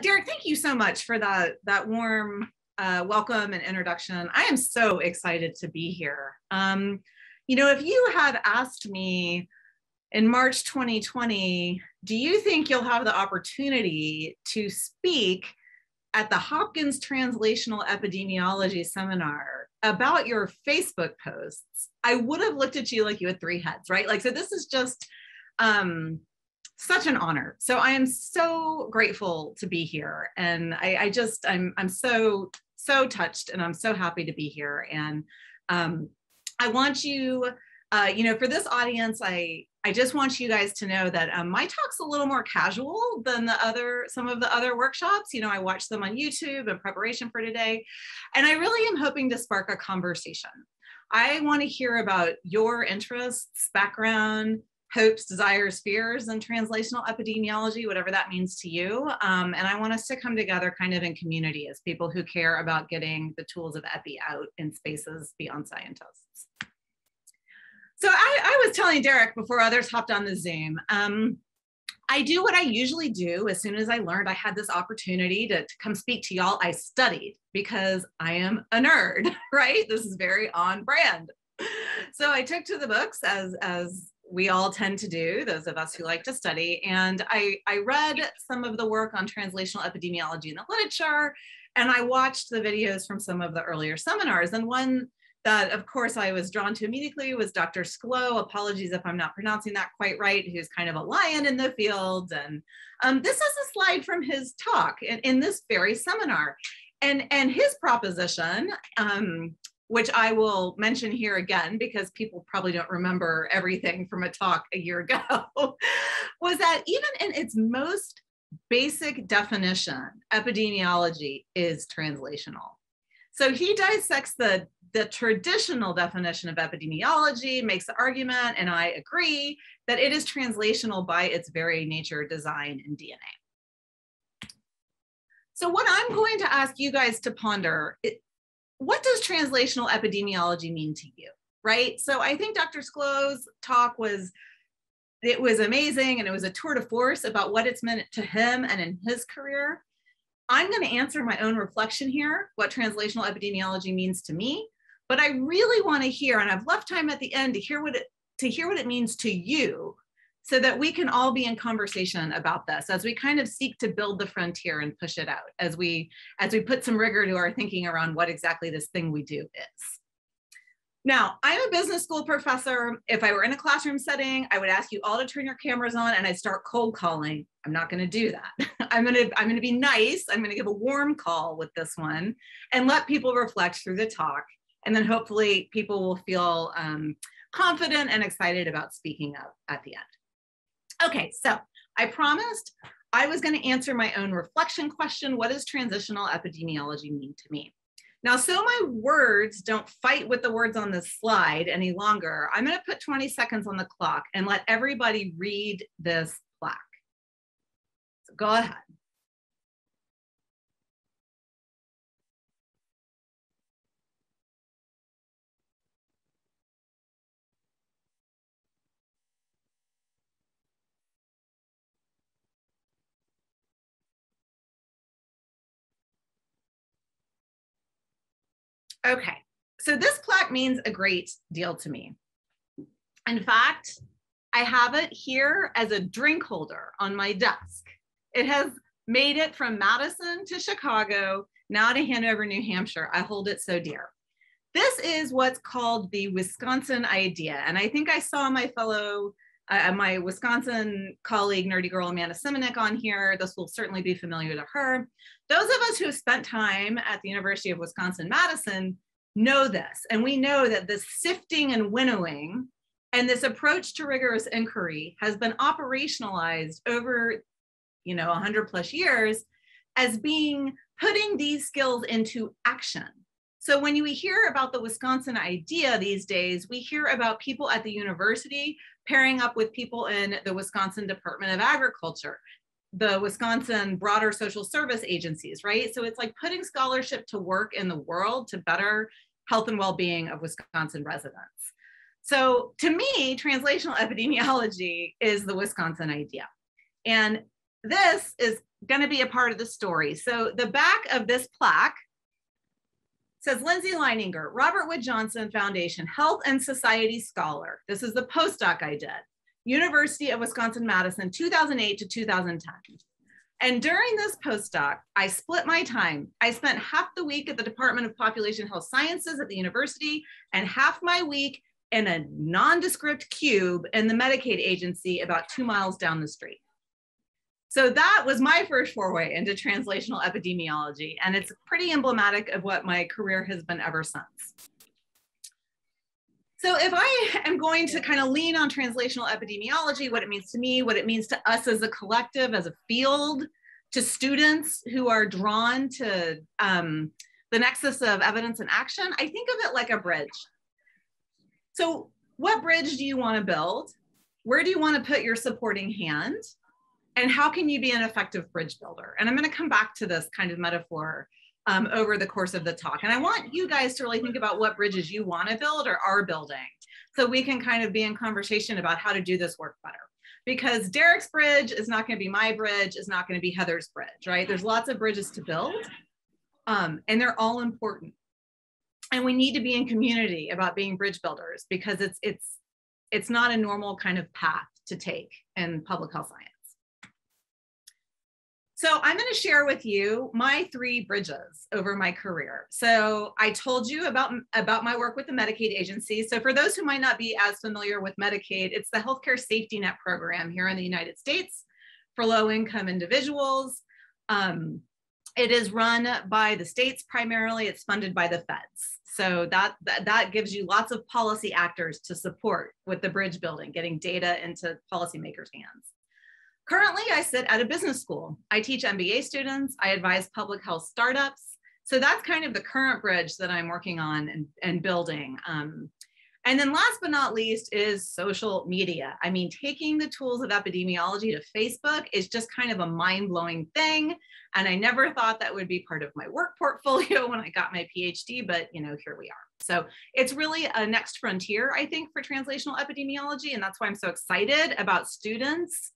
Derek, thank you so much for that warm welcome and introduction. I am so excited to be here. You know, if you had asked me in March 2020, do you think you'll have the opportunity to speak at the Hopkins Translational Epidemiology Seminar about your Facebook posts, I would have looked at you like you had three heads, right? Like, so this is just such an honor. So I am so grateful to be here. And I'm so touched, and I'm so happy to be here. And I want you, you know, for this audience, I just want you guys to know that my talk's a little more casual than some of the other workshops. You know, I watched them on YouTube in preparation for today, and I really am hoping to spark a conversation. I want to hear about your interests, background, hopes, desires, fears in translational epidemiology, whatever that means to you. And I want us to come together kind of in community as people who care about getting the tools of epi out in spaces beyond scientists. So I was telling Derek before others hopped on the Zoom, I do what I usually do. As soon as I learned I had this opportunity to come speak to y'all, I studied, because I am a nerd, right? This is very on brand. So I took to the books, as we all tend to do, those of us who like to study. And I read some of the work on translational epidemiology in the literature, and I watched the videos from some of the earlier seminars. And one that, of course, I was drawn to immediately was Dr. Sklo. Apologies if I'm not pronouncing that quite right, who's kind of a lion in the field. And this is a slide from his talk in this very seminar. And his proposition, which I will mention here again, because people probably don't remember everything from a talk a year ago, was that even in its most basic definition, epidemiology is translational. So he dissects the traditional definition of epidemiology, makes the argument, and I agree, that it is translational by its very nature, design, and DNA. So what I'm going to ask you guys to ponder, what does translational epidemiology mean to you, right? So I think Dr. Sklo's talk was amazing, and it was a tour de force about what it's meant to him and in his career. I'm going to answer my own reflection here, what translational epidemiology means to me, but I really want to hear, and I've left time at the end to hear what it means to you, so that we can all be in conversation about this as we kind of seek to build the frontier and push it out, as we put some rigor to our thinking around what exactly this thing we do is. Now, I'm a business school professor. If I were in a classroom setting, I would ask you all to turn your cameras on and I'd start cold calling. I'm not going to do that. I'm going to be nice. I'm going to give a warm call with this one and let people reflect through the talk. And then hopefully people will feel confident and excited about speaking up at the end. Okay, so I promised I was going to answer my own reflection question. What does transitional epidemiology mean to me? Now, so my words don't fight with the words on this slide any longer, I'm going to put 20 seconds on the clock and let everybody read this plaque. So go ahead. Okay, so this plaque means a great deal to me. In fact, I have it here as a drink holder on my desk. It has made it from Madison to Chicago, now to Hanover, New Hampshire. I hold it so dear. This is what's called the Wisconsin idea. And I think I saw my fellow, my Wisconsin colleague, nerdy girl Amanda Simonik, on here. This will certainly be familiar to her. Those of us who have spent time at the University of Wisconsin-Madison know this. And we know that this sifting and winnowing and this approach to rigorous inquiry has been operationalized over, 100 plus years as being putting these skills into action. So when we hear about the Wisconsin idea these days, we hear about people at the university pairing up with people in the Wisconsin Department of Agriculture, the Wisconsin broader social service agencies, right? So it's like putting scholarship to work in the world to better health and well-being of Wisconsin residents. So to me, translational epidemiology is the Wisconsin idea. And this is going to be a part of the story. So the back of this plaque says Lindsey Leininger, Robert Wood Johnson Foundation, Health and Society Scholar. This is the postdoc I did, University of Wisconsin-Madison, 2008 to 2010. And during this postdoc, I split my time. I spent half the week at the Department of Population Health Sciences at the university and half my week in a nondescript cube in the Medicaid agency about 2 miles down the street. So that was my first foray into translational epidemiology, and it's pretty emblematic of what my career has been ever since. So if I am going to kind of lean on translational epidemiology, what it means to me, what it means to us as a collective, as a field, to students who are drawn to the nexus of evidence and action, I think of it like a bridge. So what bridge do you want to build? Where do you want to put your supporting hand? And how can you be an effective bridge builder? And I'm going to come back to this kind of metaphor over the course of the talk. And I want you guys to really think about what bridges you want to build or are building, so we can kind of be in conversation about how to do this work better. Because Derek's bridge is not going to be my bridge, is not going to be Heather's bridge, right? There's lots of bridges to build, and they're all important. And we need to be in community about being bridge builders, because it's not a normal kind of path to take in public health science. So I'm going to share with you my 3 bridges over my career. So I told you about my work with the Medicaid agency. So for those who might not be as familiar with Medicaid, it's the healthcare safety net program here in the United States for low-income individuals. It is run by the states primarily. It's funded by the feds. So that gives you lots of policy actors to support with the bridge building, getting data into policymakers' hands. Currently, I sit at a business school. I teach MBA students. I advise public health startups. So that's kind of the current bridge that I'm working on and building. And then last but not least is social media. I mean, taking the tools of epidemiology to Facebook is just kind of a mind-blowing thing. And I never thought that would be part of my work portfolio when I got my PhD, but here we are. So it's really a next frontier, I think, for translational epidemiology. And that's why I'm so excited about students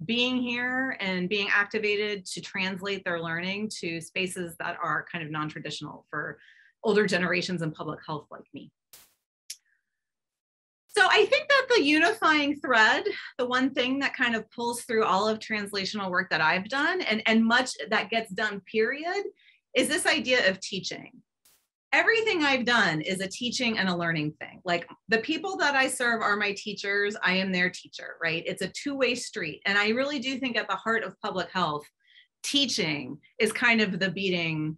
being here and being activated to translate their learning to spaces that are kind of non-traditional for older generations in public health like me. So I think that the unifying thread, the one thing that kind of pulls through all of translational work that I've done and much that gets done, period, is this idea of teaching. Everything I've done is a teaching and a learning thing. Like, the people that I serve are my teachers. I am their teacher, right? It's a two-way street. And I really do think at the heart of public health, teaching is kind of the beating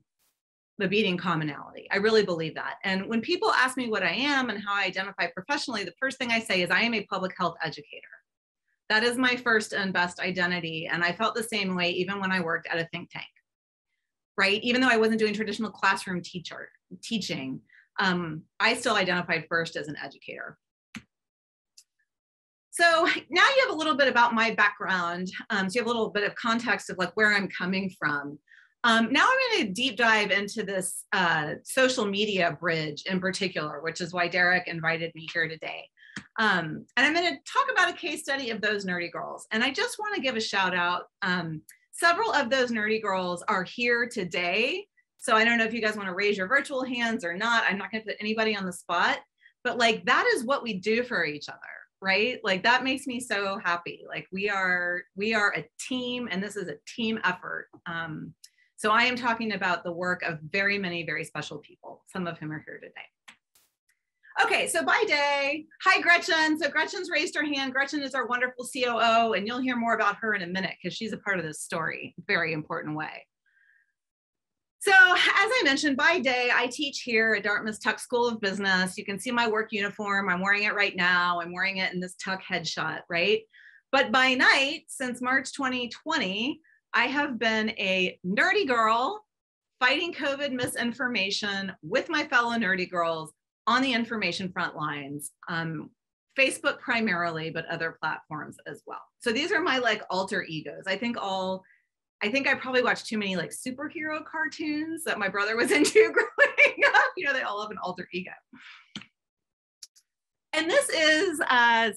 commonality. I really believe that. And when people ask me what I am and how I identify professionally, the first thing I say is I am a public health educator. That is my first and best identity. And I felt the same way even when I worked at a think tank, right? Even though I wasn't doing traditional classroom teaching, I still identified first as an educator. So now you have a little bit about my background. So you have a little bit of context of like where I'm coming from. Now I'm going to deep dive into this social media bridge in particular, which is why Derek invited me here today. And I'm going to talk about a case study of those nerdy girls. And I just want to give a shout out. Several of those nerdy girls are here today. So I don't know if you guys want to raise your virtual hands or not. I'm not going to put anybody on the spot, but like that is what we do for each other, right? Like that makes me so happy. Like we are a team, and this is a team effort. So I am talking about the work of very many, very special people. Some of whom are here today. Okay, so by day, hi Gretchen. So Gretchen's raised her hand. Gretchen is our wonderful COO, and you'll hear more about her in a minute because she's a part of this story, very important way. So as I mentioned, by day, I teach here at Dartmouth Tuck School of Business. You can see my work uniform. I'm wearing it right now. I'm wearing it in this Tuck headshot, right? But by night, since March 2020, I have been a nerdy girl fighting COVID misinformation with my fellow nerdy girls on the information front lines, Facebook primarily, but other platforms as well. So these are my like alter egos. I think I probably watched too many like superhero cartoons that my brother was into growing up. They all have an alter ego. And this is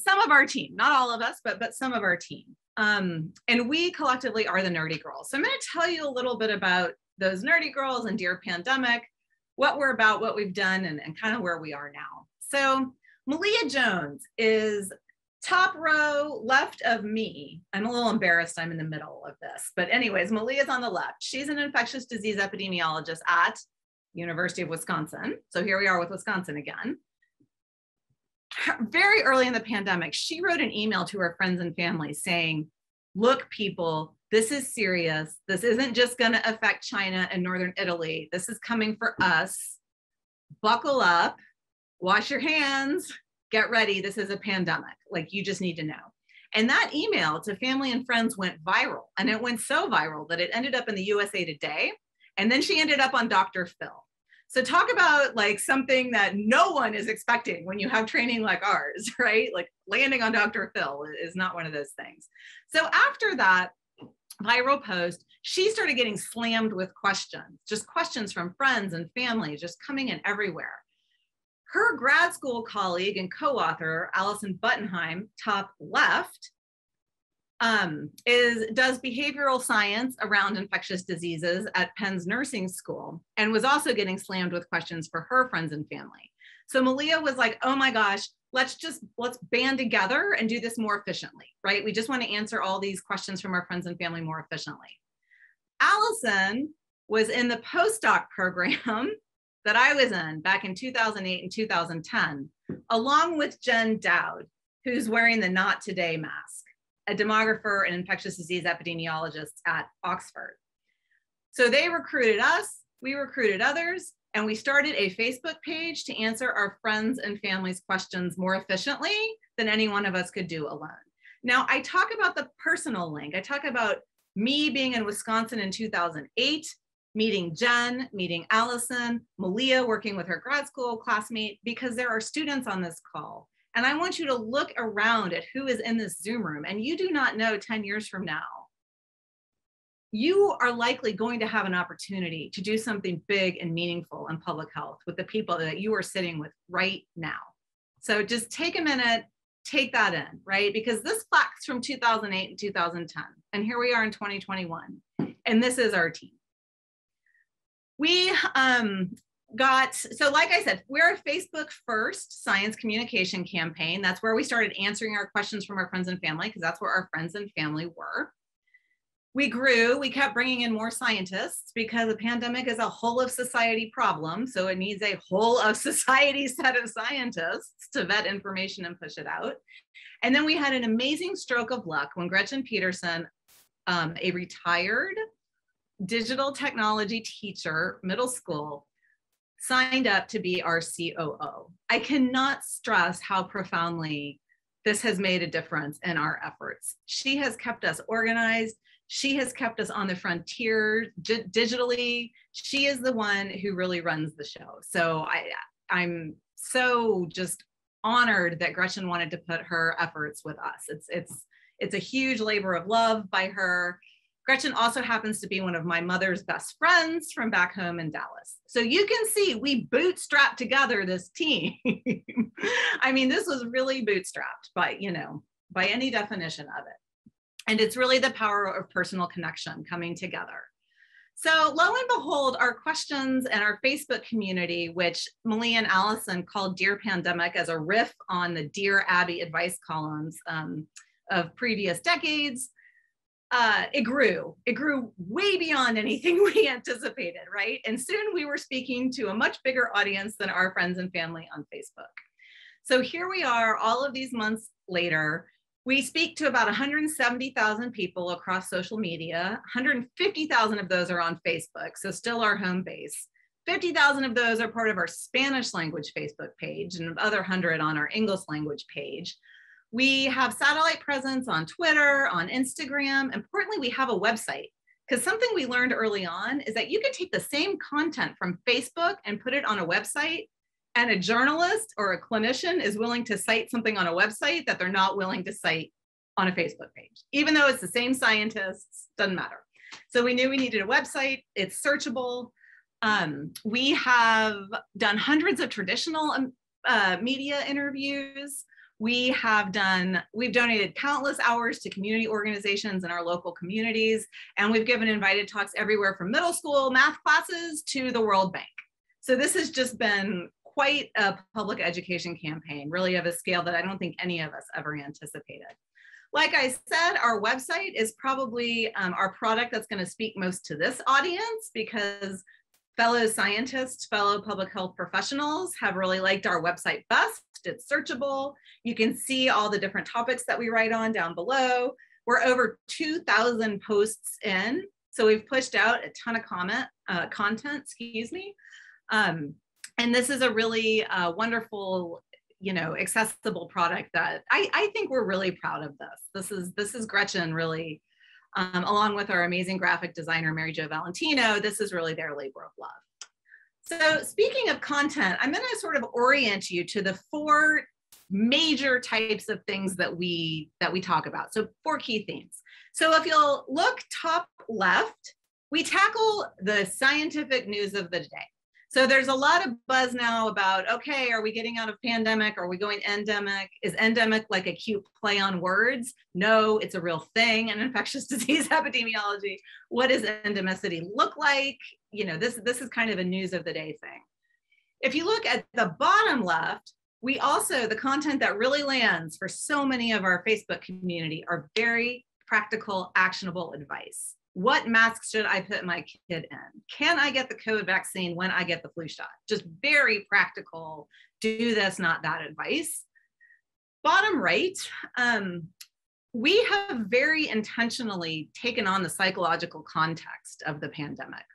some of our team, not all of us, but some of our team. And we collectively are the Nerdy Girls. So I'm going to tell you a little bit about those Nerdy Girls and Dear Pandemic, what we're about, what we've done, and kind of where we are now. So Malia Jones is top row left of me. I'm a little embarrassed I'm in the middle of this, but anyways, Malia's on the left. She's an infectious disease epidemiologist at University of Wisconsin. So here we are with Wisconsin again. Very early in the pandemic, she wrote an email to her friends and family saying, look, people, this is serious. This isn't just going to affect China and Northern Italy. This is coming for us. Buckle up, wash your hands, get ready. This is a pandemic. Like, you just need to know. And that email to family and friends went viral. And it went so viral that it ended up in the USA Today. And then she ended up on Dr. Phil. So talk about like something that no one is expecting when you have training like ours, right? Like landing on Dr. Phil is not one of those things. So after that viral post, she started getting slammed with questions, just questions from friends and family, just coming in everywhere. Her grad school colleague and co-author, Allison Buttenheim, top left, does behavioral science around infectious diseases at Penn's nursing school, and was also getting slammed with questions for her friends and family. So Malia was like, oh my gosh, let's band together and do this more efficiently, right? We just want to answer all these questions from our friends and family more efficiently. Allison was in the postdoc program that I was in back in 2008 and 2010, along with Jen Dowd, who's wearing the Not Today mask, a demographer and infectious disease epidemiologist at Oxford. So they recruited us, we recruited others, and we started a Facebook page to answer our friends and family's questions more efficiently than any one of us could do alone. Now, I talk about the personal link. I talk about me being in Wisconsin in 2008, meeting Jen, meeting Allison, Malia working with her grad school classmate, because there are students on this call. And I want you to look around at who is in this Zoom room, and you do not know 10 years from now, you are likely going to have an opportunity to do something big and meaningful in public health with the people that you are sitting with right now. So just take a minute, take that in, right? Because this plaque's from 2008 and 2010, and here we are in 2021, and this is our team. We so like I said, we're a Facebook first science communication campaign. That's where we started answering our questions from our friends and family, because that's where our friends and family were. We grew, we kept bringing in more scientists because a pandemic is a whole of society problem. So it needs a whole of society set of scientists to vet information and push it out. And then we had an amazing stroke of luck when Gretchen Peterson, a retired digital technology teacher, middle school, signed up to be our COO. I cannot stress how profoundly this has made a difference in our efforts. She has kept us organized. She has kept us on the frontier digitally. She is the one who really runs the show. So I'm so just honored that Gretchen wanted to put her efforts with us. It's a huge labor of love by her. Gretchen also happens to be one of my mother's best friends from back home in Dallas. So you can see we bootstrapped together this team. I mean, this was really bootstrapped by any definition of it. And it's really the power of personal connection coming together. So lo and behold, our questions and our Facebook community, which Malia and Allison called Dear Pandemic as a riff on the Dear Abby advice columns of previous decades, it grew way beyond anything we anticipated, right? And soon we were speaking to a much bigger audience than our friends and family on Facebook. So here we are, all of these months later. We speak to about 170,000 people across social media. 150,000 of those are on Facebook, so still our home base. 50,000 of those are part of our Spanish language Facebook page, and the other 100 on our English language page. We have satellite presence on Twitter, on Instagram. Importantly, we have a website, because something we learned early on is that you can take the same content from Facebook and put it on a website, and a journalist or a clinician is willing to cite something on a website that they're not willing to cite on a Facebook page. Even though it's the same scientists, doesn't matter. So we knew we needed a website. It's searchable. We have done hundreds of traditional media interviews. We've donated countless hours to community organizations in our local communities, and we've given invited talks everywhere from middle school math classes to the World Bank. So this has just been quite a public education campaign, really of a scale that I don't think any of us ever anticipated. Like I said, our website is probably our product that's going to speak most to this audience, because fellow scientists, fellow public health professionals have really liked our website best. It's searchable. You can see all the different topics that we write on down below. We're over 2,000 posts in, so we've pushed out a ton of content, and this is a really wonderful, accessible product that I think we're really proud of this. This is Gretchen really, along with our amazing graphic designer, Mary Jo Valentino. This is really their labor of love. So speaking of content, I'm going to sort of orient you to the 4 major types of things that we talk about. So 4 key themes. So if you'll look top left, we tackle the scientific news of the day. So there's a lot of buzz now about, okay, are we getting out of pandemic? Are we going endemic? Is endemic like a cute play on words? No, it's a real thing in infectious disease epidemiology. What does endemicity look like? This is kind of a news of the day thing. If you look at the bottom left, we also, the content that really lands for so many of our Facebook community are very practical, actionable advice. What mask should I put my kid in? Can I get the COVID vaccine when I get the flu shot? Just very practical, do this, not that advice. Bottom right, we have very intentionally taken on the psychological context of the pandemic,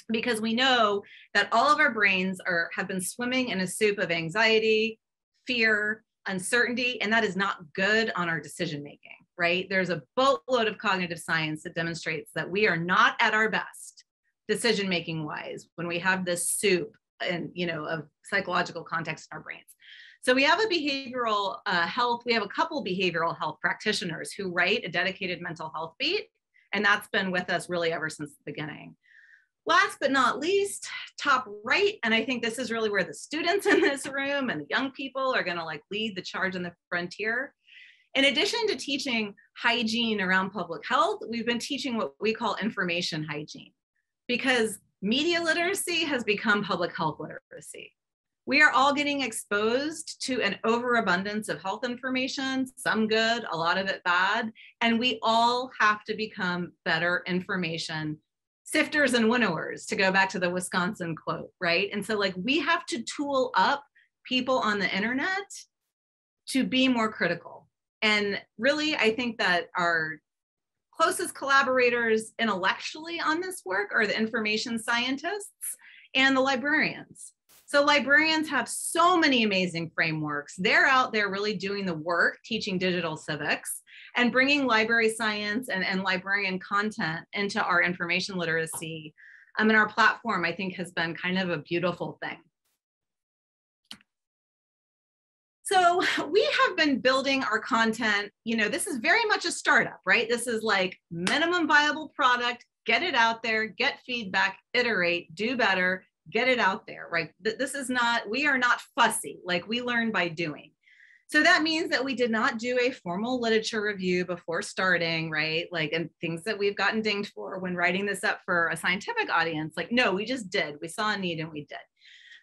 because we know that all of our brains have been swimming in a soup of anxiety, fear, uncertainty, and that is not good on our decision-making, right? There's a boatload of cognitive science that demonstrates that we are not at our best decision-making wise when we have this soup and, of psychological context in our brains. So we have a behavioral health, we have a couple behavioral health practitioners who write a dedicated mental health beat, and that's been with us really ever since the beginning. Last but not least, top right, and I think this is really where the students in this room and the young people are going to lead the charge in the frontier. In addition to teaching hygiene around public health, we've been teaching what we call information hygiene, because media literacy has become public health literacy. We are all getting exposed to an overabundance of health information, some good, a lot of it bad, and we all have to become better information sifters and winnowers, to go back to the Wisconsin quote, right? And so we have to tool up people on the internet to be more critical. And really, I think that our closest collaborators intellectually on this work are the information scientists and the librarians. So librarians have so many amazing frameworks. They're out there really doing the work, teaching digital civics and bringing library science and librarian content into our information literacy. And our platform, I think, has been kind of a beautiful thing. So we have been building our content, this is very much a startup, right? This is minimum viable product, get it out there, get feedback, iterate, do better, get it out there, right? We are not fussy, we learn by doing. So that means that we did not do a formal literature review before starting, right? And things that we've gotten dinged for when writing this up for a scientific audience, no, we just did. We saw a need and we did.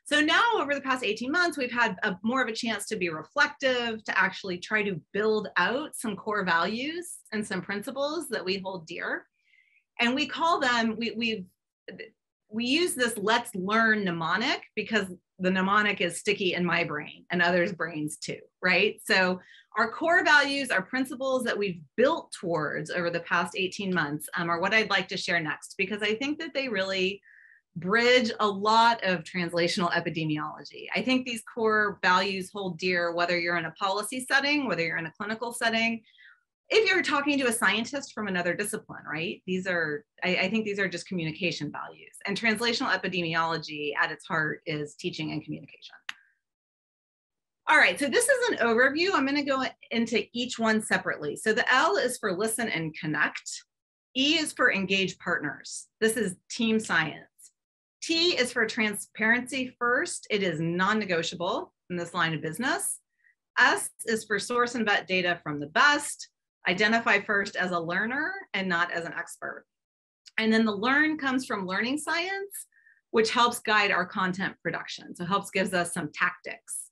So now over the past 18 months, we've had more of a chance to be reflective, to actually try to build out some core values and some principles that we hold dear. And we call them, we use this let's learn mnemonic, because the mnemonic is sticky in my brain and others' brains too, right? So our core values, our principles that we've built towards over the past 18 months are what I'd like to share next, because I think that they really bridge a lot of translational epidemiology. I think these core values hold dear whether you're in a policy setting, whether you're in a clinical setting, if you're talking to a scientist from another discipline, right? I think these are just communication values. And translational epidemiology at its heart is teaching and communication. All right, so this is an overview. I'm going to go into each one separately. So the L is for listen and connect. E is for engage partners. This is team science. T is for transparency first. It is non-negotiable in this line of business. S is for source and vet data from the best. Identify first as a learner and not as an expert. And then the learn comes from learning science, which helps guide our content production. So helps gives us some tactics.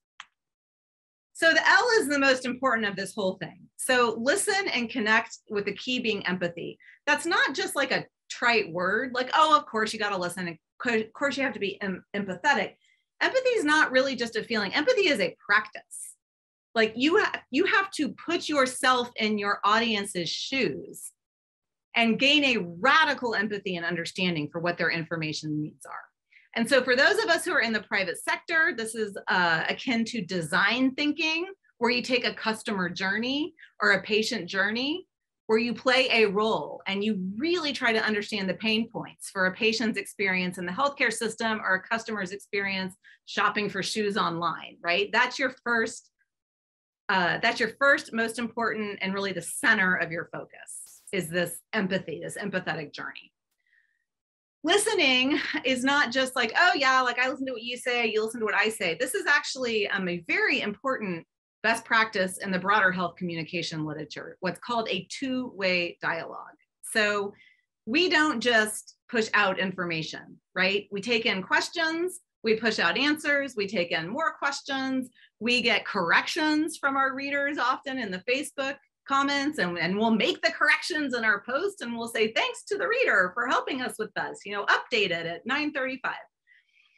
So the L is the most important of this whole thing. So listen and connect, with the key being empathy. That's not just like a trite word, like, oh, of course you got to listen. And of course you have to be empathetic. Empathy is not really just a feeling. Empathy is a practice. Like you have to put yourself in your audience's shoes and gain a radical empathy and understanding for what their information needs are. And so for those of us who are in the private sector, this is akin to design thinking, where you take a customer journey or a patient journey, where you play a role and you really try to understand the pain points for a patient's experience in the healthcare system or a customer's experience shopping for shoes online, right? That's your first most important and really the center of your focus is this empathy, this empathetic journey. Listening is not just like, oh yeah, like I listen to what you say, you listen to what I say. This is actually a very important best practice in the broader health communication literature, what's called a two-way dialogue. So we don't just push out information, right? We take in questions, we push out answers, we take in more questions, we get corrections from our readers often in the Facebook comments, and we'll make the corrections in our post and we'll say, thanks to the reader for helping us with this, update it at 9:35.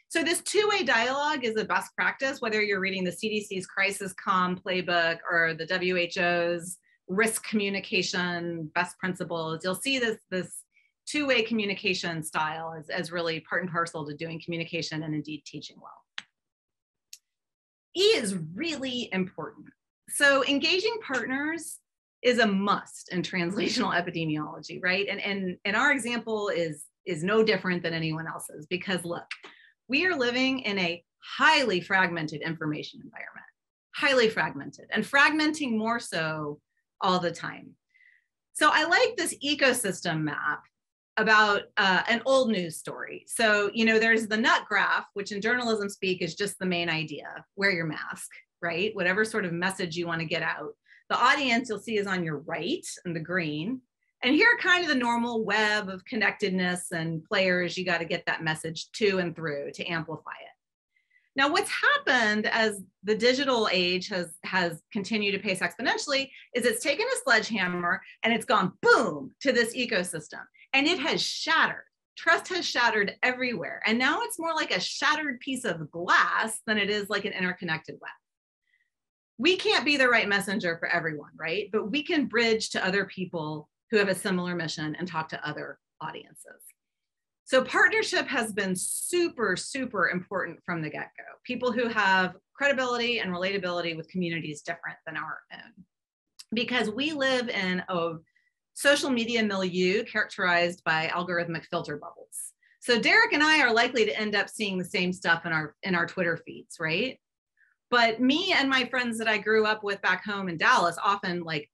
So this two-way dialogue is a best practice, whether you're reading the CDC's Crisis Comm playbook or the WHO's risk communication best principles. You'll see this two-way communication style as really part and parcel to doing communication and indeed teaching well. E is really important. So engaging partners is a must in translational epidemiology, right? And our example is no different than anyone else's, because look, we are living in a highly fragmented information environment, highly fragmented, and fragmenting more so all the time. So I like this ecosystem map about an old news story. So, there's the nut graph, which in journalism speak is just the main idea, wear your mask, right? Whatever sort of message you want to get out. The audience you'll see is on your right in the green. And here are kind of the normal web of connectedness and players you got to get that message to and through to amplify it. Now, what's happened as the digital age has continued to pace exponentially is it's taken a sledgehammer and it's gone boom to this ecosystem, and it has shattered. Trust has shattered everywhere. And now it's more like a shattered piece of glass than it is like an interconnected web. We can't be the right messenger for everyone, right? But we can bridge to other people who have a similar mission and talk to other audiences. So partnership has been super, super important from the get-go. People who have credibility and relatability with communities different than our own. Because we live in a social media milieu characterized by algorithmic filter bubbles. So Derek and I are likely to end up seeing the same stuff in our Twitter feeds, right? But me and my friends that I grew up with back home in Dallas often like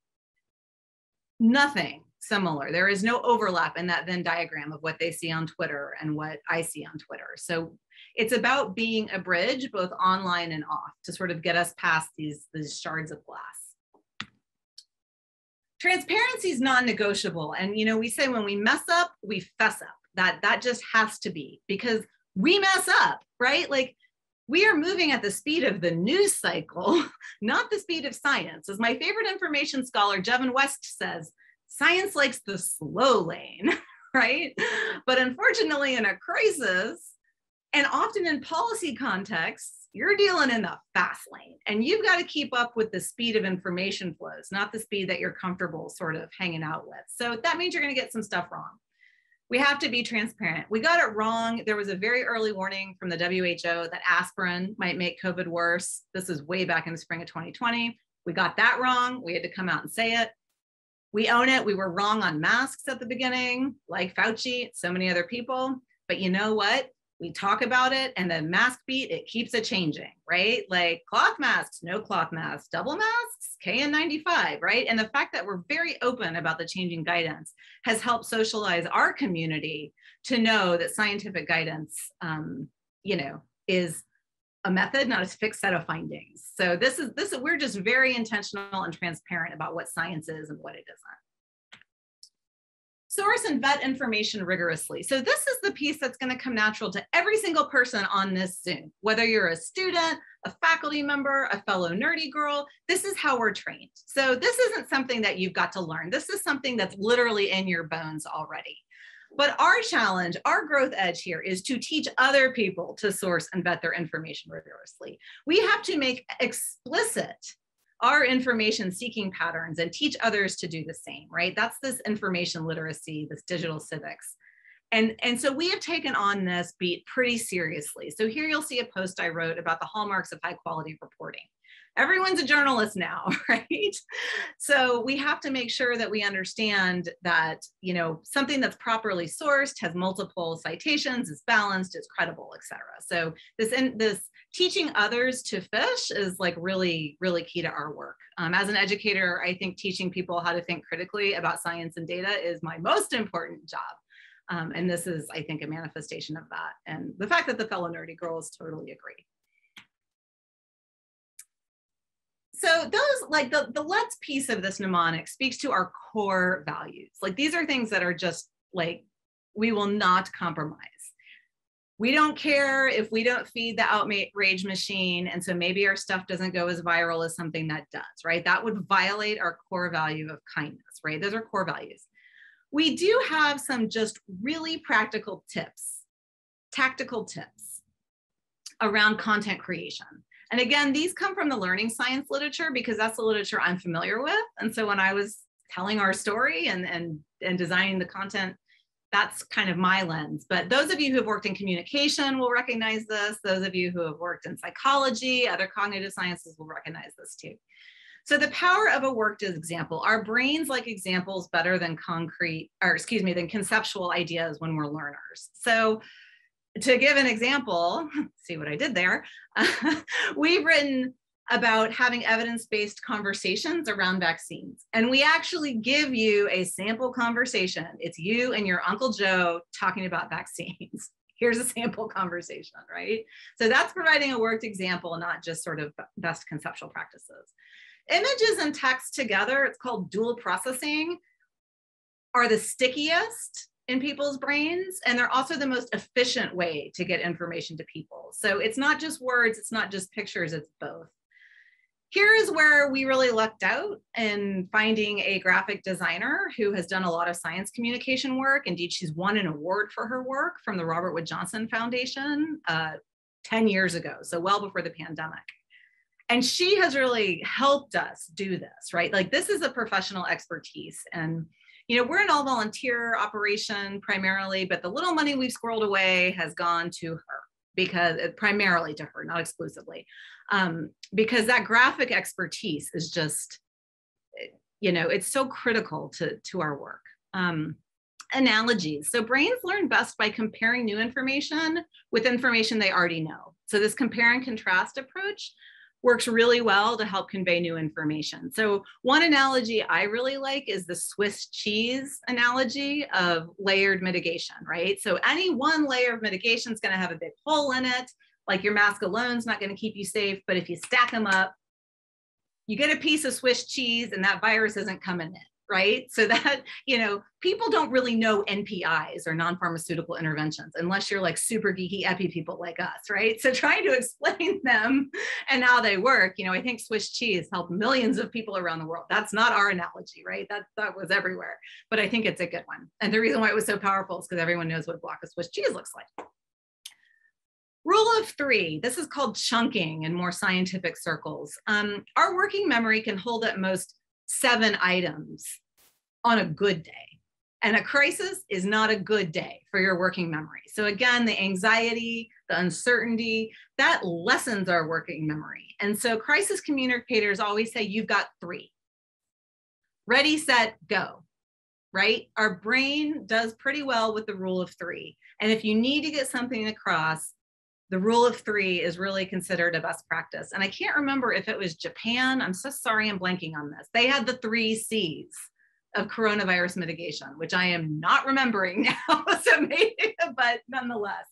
nothing similar. There is no overlap in that Venn diagram of what they see on Twitter and what I see on Twitter. So it's about being a bridge, both online and off, to sort of get us past these shards of glass. Transparency is non-negotiable. And we say when we mess up, we fess up. That just has to be, because we mess up, right? Like we are moving at the speed of the news cycle, not the speed of science. As my favorite information scholar, Jevin West, says, science likes the slow lane, right? But unfortunately, in a crisis, and often in policy contexts, you're dealing in the fast lane, and you've got to keep up with the speed of information flows, not the speed that you're comfortable sort of hanging out with. So that means you're going to get some stuff wrong. We have to be transparent. We got it wrong. There was a very early warning from the WHO that aspirin might make COVID worse. This is way back in the spring of 2020. We got that wrong. We had to come out and say it. We own it. We were wrong on masks at the beginning, like Fauci, so many other people. But you know what? We talk about it, and the mask beat, it keeps it changing, right? Like cloth masks, no cloth masks, double masks, KN95, right? And the fact that we're very open about the changing guidance has helped socialize our community to know that scientific guidance, is a method, not a fixed set of findings. So we're just very intentional and transparent about what science is and what it isn't. Source and vet information rigorously. So this is the piece that's going to come natural to every single person on this Zoom, whether you're a student, a faculty member, a fellow nerdy girl. This is how we're trained. So this isn't something that you've got to learn. This is something that's literally in your bones already. But our challenge, our growth edge here is to teach other people to source and vet their information rigorously. We have to make explicit our information seeking patterns and teach others to do the same, right? That's this information literacy, this digital civics. And so we have taken on this beat pretty seriously. So here you'll see a post I wrote about the hallmarks of high quality reporting. Everyone's a journalist now, right? So we have to make sure that we understand that, you know, something that's properly sourced, has multiple citations, is balanced, is credible, et cetera. So this teaching others to fish is like really, really key to our work. As an educator, I think teaching people how to think critically about science and data is my most important job. And this is, I think, a manifestation of that. And the fact that the fellow nerdy girls totally agree. So those, like the let's piece of this mnemonic speaks to our core values. Like these are things that are just like, we will not compromise. We don't care if we don't feed the outrage machine. And so maybe our stuff doesn't go as viral as something that does, right? That would violate our core value of kindness, right? Those are core values. We do have some just really practical tips, tactical tips around content creation. And again, these come from the learning science literature because that's the literature I'm familiar with. And so when I was telling our story and designing the content, that's kind of my lens. But those of you who have worked in communication will recognize this. Those of you who have worked in psychology, other cognitive sciences will recognize this too. So the power of a worked example. Our brains like examples better than than conceptual ideas when we're learners. So to give an example, see what I did there, we've written about having evidence-based conversations around vaccines. And we actually give you a sample conversation. It's you and your Uncle Joe talking about vaccines. Here's a sample conversation, right? So that's providing a worked example, not just sort of best conceptual practices. Images and text together, it's called dual processing, are the stickiest in people's brains, and they're also the most efficient way to get information to people. So it's not just words, it's not just pictures, it's both. Here is where we really lucked out in finding a graphic designer who has done a lot of science communication work. Indeed, she's won an award for her work from the Robert Wood Johnson Foundation 10 years ago, so well before the pandemic. And she has really helped us do this, right? Like this is a professional expertise. And you know, we're an all volunteer operation primarily, but the little money we've squirreled away has gone to her because primarily to her, not exclusively, because that graphic expertise is just, you know, it's so critical to our work. Analogies. So brains learn best by comparing new information with information they already know. So this compare and contrast approach works really well to help convey new information. So one analogy I really like is the Swiss cheese analogy of layered mitigation, right? So any one layer of mitigation is going to have a big hole in it. Like your mask alone is not going to keep you safe, but if you stack them up, you get a piece of Swiss cheese and that virus isn't coming in, right? So that, you know, people don't really know NPIs or non-pharmaceutical interventions unless you're like super geeky epi people like us, right? So trying to explain them and how they work, you know, I think Swiss cheese helped millions of people around the world. That's not our analogy, right? That was everywhere, but I think it's a good one. And the reason why it was so powerful is because everyone knows what a block of Swiss cheese looks like. Rule of 3, this is called chunking in more scientific circles. Our working memory can hold at most 7 items on a good day. And a crisis is not a good day for your working memory. So again, the anxiety, the uncertainty, that lessens our working memory. And so crisis communicators always say, you've got 3. Ready, set, go, right? Our brain does pretty well with the rule of 3. And if you need to get something across, the rule of 3 is really considered a best practice. And I can't remember if it was Japan. I'm so sorry I'm blanking on this. They had the 3 C's of coronavirus mitigation, which I am not remembering now, so maybe, but nonetheless.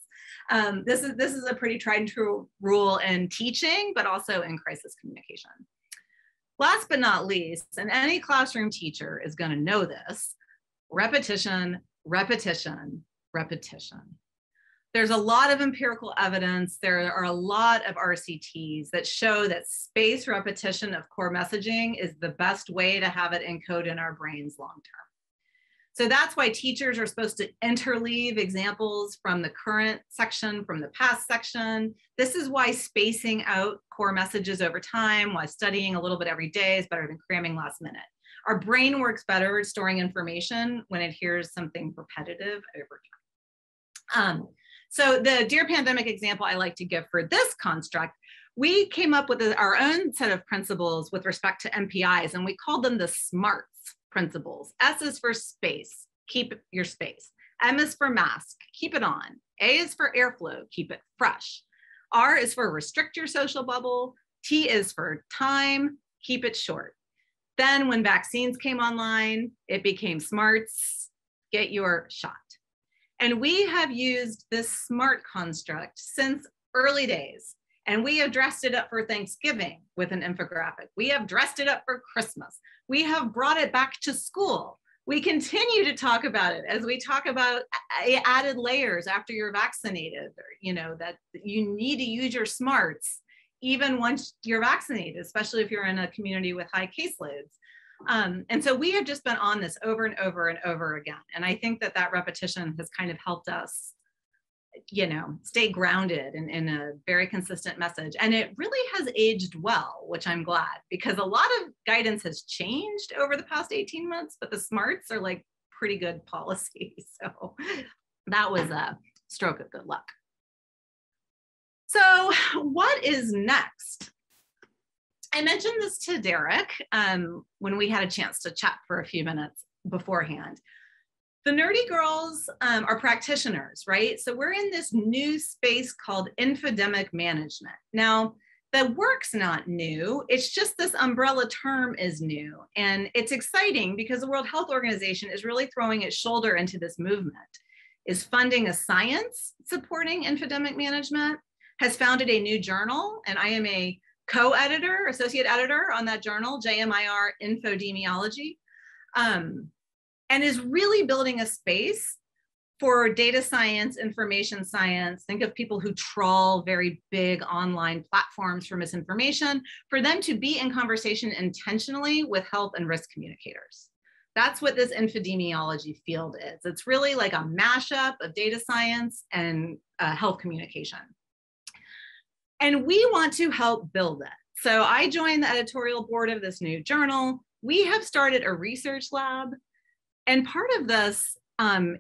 This is a pretty tried and true rule in teaching, but also in crisis communication. Last but not least, and any classroom teacher is going to know this, repetition, repetition, repetition. There's a lot of empirical evidence. There are a lot of RCTs that show that spaced repetition of core messaging is the best way to have it encode in our brains long term. So that's why teachers are supposed to interleave examples from the current section, from the past section. This is why spacing out core messages over time, why studying a little bit every day is better than cramming last minute. Our brain works better at storing information when it hears something repetitive over time. So the Dear Pandemic example I like to give for this construct, we came up with our own set of principles with respect to MPIs, and we called them the SMARTS principles. S is for space, keep your space. M is for mask, keep it on. A is for airflow, keep it fresh. R is for restrict your social bubble. T is for time, keep it short. Then when vaccines came online, it became SMARTS, get your shot. And we have used this SMART construct since early days. And we have dressed it up for Thanksgiving with an infographic. We have dressed it up for Christmas. We have brought it back to school. We continue to talk about it as we talk about added layers after you're vaccinated, or, that you need to use your SMARTs even once you're vaccinated, especially if you're in a community with high caseloads. And so we have just been on this over and over and over again. And I think that that repetition has kind of helped us, stay grounded in a very consistent message. And it really has aged well, which I'm glad, because a lot of guidance has changed over the past 18 months, but the SMARTs are like pretty good policy. So that was a stroke of good luck. So what is next? I mentioned this to Derek when we had a chance to chat for a few minutes beforehand. The nerdy girls are practitioners, right? So we're in this new space called Epidemic Management. Now, the work's not new. It's just this umbrella term is new. And it's exciting because the World Health Organization is really throwing its shoulder into this movement, is funding a science supporting epidemic management, has founded a new journal, and I am a co-editor, associate editor on that journal, JMIR Epidemiology, and is really building a space for data science, information science. Think of people who trawl very big online platforms for misinformation, for them to be in conversation intentionally with health and risk communicators. That's what this epidemiology field is. It's really like a mashup of data science and health communication. And we want to help build it. So I joined the editorial board of this new journal. We have started a research lab. And part of this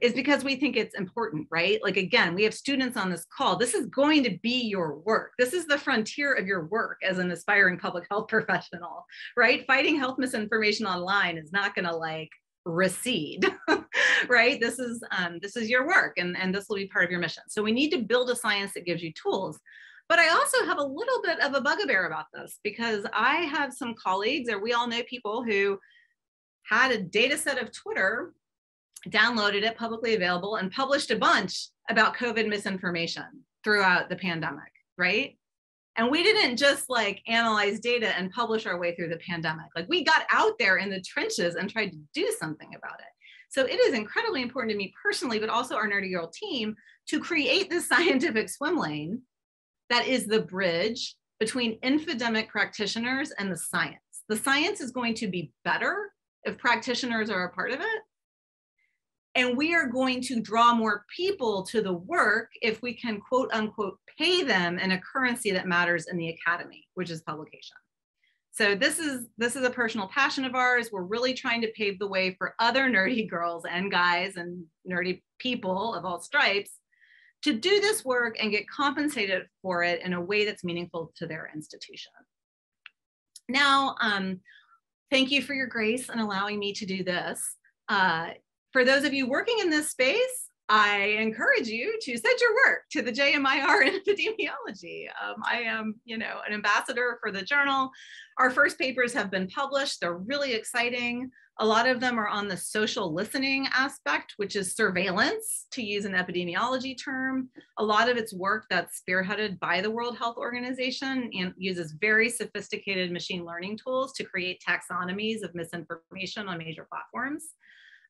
is because we think it's important, right? Like, again, we have students on this call. This is going to be your work. This is the frontier of your work as an aspiring public health professional, right? Fighting health misinformation online is not gonna like recede, right? This is your work, and this will be part of your mission. So we need to build a science that gives you tools. But I also have a little bit of a bugaboo about this, because I have some colleagues, or we all know people who had a data set of Twitter, downloaded it publicly available, and published a bunch about COVID misinformation throughout the pandemic, right? And we didn't just like analyze data and publish our way through the pandemic. Like, we got out there in the trenches and tried to do something about it. So it is incredibly important to me personally, but also our Nerdy Girl team, to create this scientific swim lane that is the bridge between infodemic practitioners and the science. The science is going to be better if practitioners are a part of it. And we are going to draw more people to the work if we can, quote unquote, pay them in a currency that matters in the academy, which is publication. So this is a personal passion of ours. We're really trying to pave the way for other nerdy girls and guys and nerdy people of all stripes to do this work and get compensated for it in a way that's meaningful to their institution. Now, thank you for your grace in allowing me to do this. For those of you working in this space, I encourage you to send your work to the JMIR in epidemiology. I am, an ambassador for the journal. Our first papers have been published. They're really exciting. A lot of them are on the social listening aspect, which is surveillance, to use an epidemiology term. A lot of it's work that's spearheaded by the World Health Organization and uses very sophisticated machine learning tools to create taxonomies of misinformation on major platforms.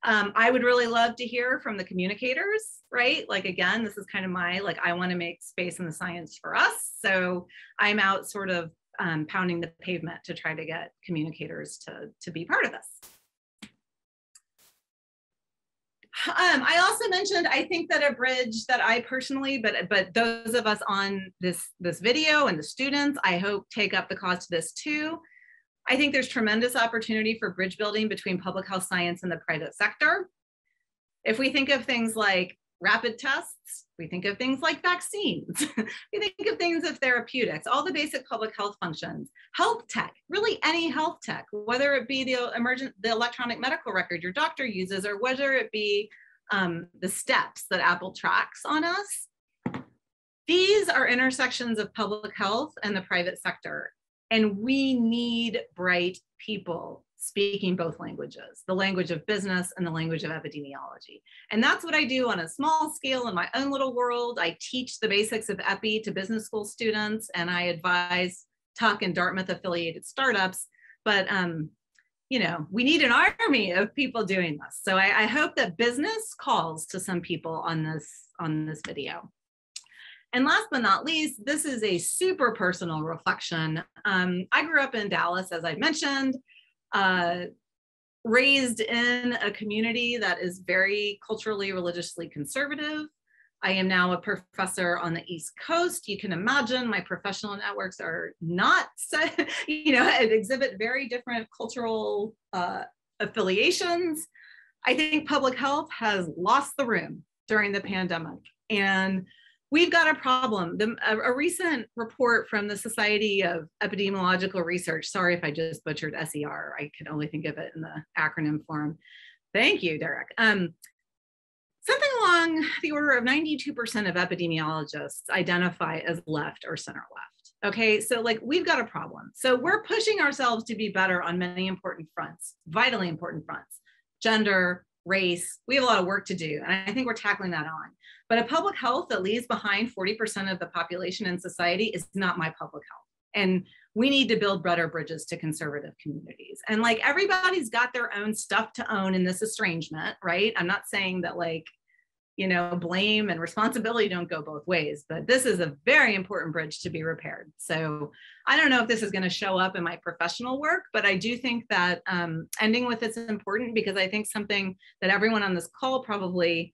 I would really love to hear from the communicators, right? Like, again, this is kind of my, I want to make space in the science for us. So I'm out sort of pounding the pavement to try to get communicators to be part of this. I also mentioned, I think that a bridge that I personally, but those of us on this video and the students, I hope take up the cause to this too. I think there's tremendous opportunity for bridge building between public health science and the private sector. If we think of things like rapid tests, we think of things like vaccines, we think of things of therapeutics, all the basic public health functions, health tech, really any health tech, whether it be the electronic medical record your doctor uses, or whether it be the steps that Apple tracks on us. These are intersections of public health and the private sector. And we need bright people speaking both languages, the language of business and the language of epidemiology. And that's what I do on a small scale in my own little world. I teach the basics of epi to business school students, and I advise Tuck and Dartmouth affiliated startups. But we need an army of people doing this. So I hope that business calls to some people on this video. And last but not least, this is a super personal reflection. I grew up in Dallas, as I mentioned, raised in a community that is very culturally, religiously conservative. I am now a professor on the East Coast. You can imagine my professional networks are not set, exhibit very different cultural affiliations. I think public health has lost the room during the pandemic. And we've got a problem. A recent report from the Society of Epidemiological Research, sorry if I just butchered SER, I can only think of it in the acronym form. Thank you, Derek. Something along the order of 92% of epidemiologists identify as left or center left. Okay, so we've got a problem. So we're pushing ourselves to be better on many important fronts, vitally important fronts, gender, race. We have a lot of work to do, and I think we're tackling that on. But a public health that leaves behind 40% of the population in society is not my public health. And we need to build better bridges to conservative communities. And everybody's got their own stuff to own in this estrangement, right? I'm not saying that blame and responsibility don't go both ways, but this is a very important bridge to be repaired. So I don't know if this is going to show up in my professional work, but I do think that ending with it's important, because I think something that everyone on this call probably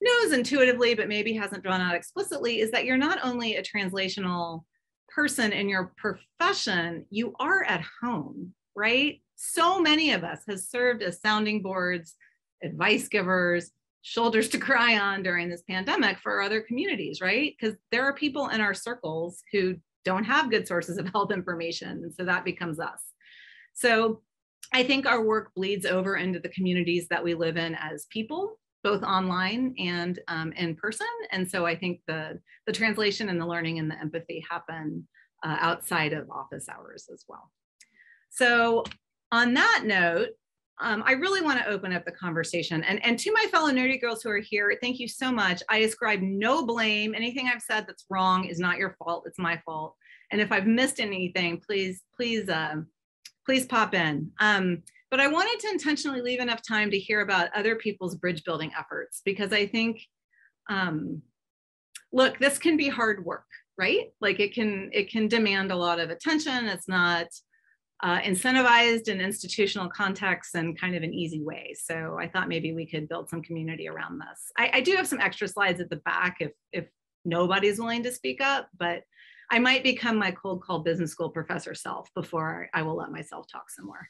knows intuitively, but maybe hasn't drawn out explicitly, is that you're not only a translational person in your profession, you are at home, right? So many of us has served as sounding boards, advice givers, shoulders to cry on during this pandemic for other communities, right? Because there are people in our circles who don't have good sources of health information, and so that becomes us. So I think our work bleeds over into the communities that we live in as people, both online and in person. And so I think the translation and the learning and the empathy happen outside of office hours as well. So on that note, I really want to open up the conversation. And to my fellow nerdy girls who are here, thank you so much. I ascribe no blame. Anything I've said that's wrong is not your fault, it's my fault. And if I've missed anything, please pop in. But I wanted to intentionally leave enough time to hear about other people's bridge building efforts, because I think, look, this can be hard work, right? It can demand a lot of attention. It's not incentivized in institutional contexts in kind of an easy way. So I thought maybe we could build some community around this. I do have some extra slides at the back if nobody's willing to speak up, but I might become my cold call business school professor self before I will let myself talk some more.